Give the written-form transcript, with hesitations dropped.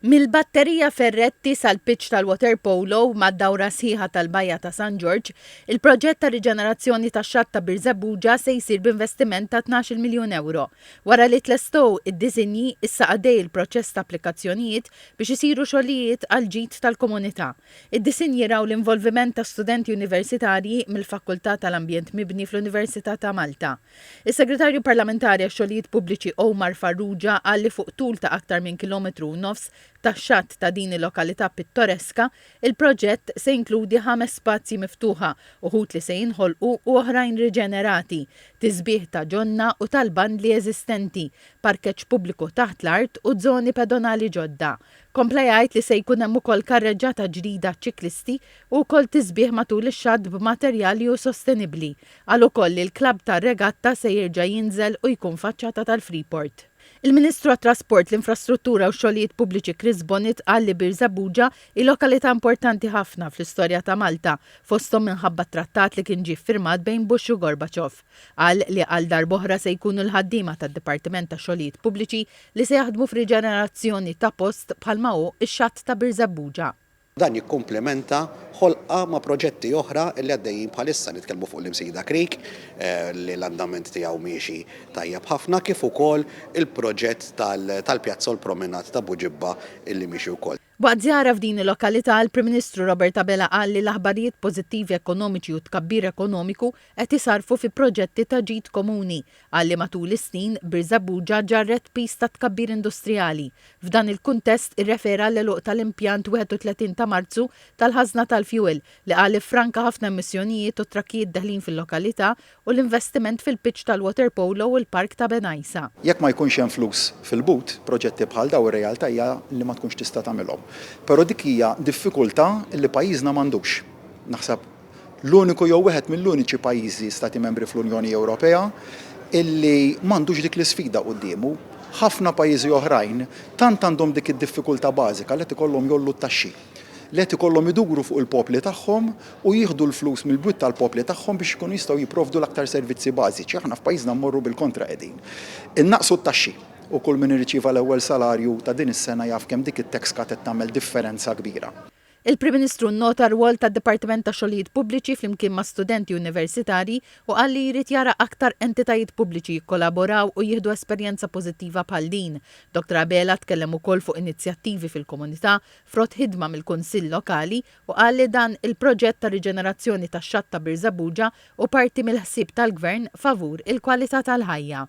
Mill-batterija Ferretti sal-pitch tal-water polo mad-dawra sħiħa tal-Bajja ta' San George, il-proġett ta' riġenerazzjoni tax-xatt ta' Birżebbuġa se jsir b'investiment ta' 12 miljun euro. Wara li tlestow id-diżinji issa għaddej il-proċess ta' applikazzjonijiet biex isiru xogħlijiet għal ġid tal-komunità. Id-disinji jiraw l-involviment ta' studenti universitarji mill-Fakultà tal-Ambjent Mibni fl-Università ta' Malta. Is-Segretarju Parlamentari għax-Xogħlijiet Pubbliċi Omar Farrugia qal li fuq tul ta' aktar minn kilometru u nofs tax-xatt ta' din il-lokalità pittoreska, il-proġett se jinkludi 5 spazji miftuħa, uħud li se jinħolqu u oħrajn riġenerati, tisbieħ ta' ġonna u tal-bandli eżistenti, parkeġġ pubbliku taħt l-art u żoni pedonali ġodda. Kompla jgħid li se jkun hemm ukoll karreġġata ġdida ċiklisti u wkoll tisbieħ matul ix-xatt b'materjali u sostenibbli. Għal ukoll il-klabb tar-regatta se jerġa' jinżel u jkun faċċata tal-Freeport. Il-Ministru għat-Trasport, l-Infrastruttura u x-Xogħlijiet Pubbliċi Chris Bonnet qal li Birżebbuġa il-lokalità importanti ħafna fl-istorja ta' Malta, fosthom minħabba trattat li kien ġie ffirmat bejn Bush u Gorbachev. Qal li għal darb'oħra se jkunu l-ħaddiema tad-Dipartiment tax-Xogħlijiet Pubbliċi li se jaħdmu f'riġenerazzjoni ta' post bħalma hu x-xatt ta' Birżebbuġa. Dan jikkumplementa ħolqa ma' proġetti oħra li għaddejjin bħalissa nitkellmu fuq l-Imsejda Creek li l-andament tiegħu miexi tajjeb ħafna kif ukoll il-proġett tal-Pjazzol Promenat ta' Buġibba illi miexi wkoll. Waqt żjara f'din il-lokalità, il-Prim Ministru Robert Abela qal li l-aħbarijiet pożittivi ekonomiċi u tkabbir ekonomiku qed isarfu fi proġetti ta' ġid komuni. Qal li matul is-snin Birżebbuġa ġarret pis ta' tkabbir industrijali. F'dan il-kuntest irrefera l-eluq tal-impjant 31 ta' Marzu tal-ħażna tal-fuel li qal li franka ħafna emissjonijiet u trakkijiet daħlin fil-lokalità u l-investiment fil-pitch tal-water polo u l-park ta' Benajsa. Jekk ma jkunx hemm flus fil-but, proġetti bħal daw ir-realtà hija li ma tkunx tista' tagħmilhom. Però dik hija diffikultà li pajjiżna m'għandux. Naħseb l-uniku jew wieħed mill-uniċi pajjiżi stati membri fl-Unjoni Ewropea illi m'għandux dik l-isfida qudiemu. Ħafna pajjiżi oħrajn tant għandhom dik id-diffikultà bażika li qed ikollhom jollu t-taxxi. Li qed ikollhom iduru fuq il-popli tagħhom u jieħdu l-flus mill-but tal-popli tagħhom biex ikunu jistgħu jipprovdu l-aktar servizzi bażiċi. Aħna f'pajjiżna mmorru bil-kontra qegħdin. Innaqsu t-taxxi. U kull min irċieva l-ewwel salarju ta' din is-sena jaf kemm dik it-tax cut qed tagħmel differenza kbira. Il-Prim Ministru nnota rwol tad-Dipartiment tax-Xogħlijiet Pubbliċi flimkien ma' studenti universitarji u qal li jrid jara aktar entitajiet pubbliċi jikkolaboraw u jieħdu esperjenza pożittiva bħal din. Dr. Abela tkellem ukoll fuq inizjattivi fil-komunità frott ħidma mill-Kunsill Lokali u qal li dan il-proġett ta' riġenerazzjoni tax-xatt ta' Birżebbuġa u parti mill-ħsieb tal-Gvern favur il-kwalità tal-ħajja.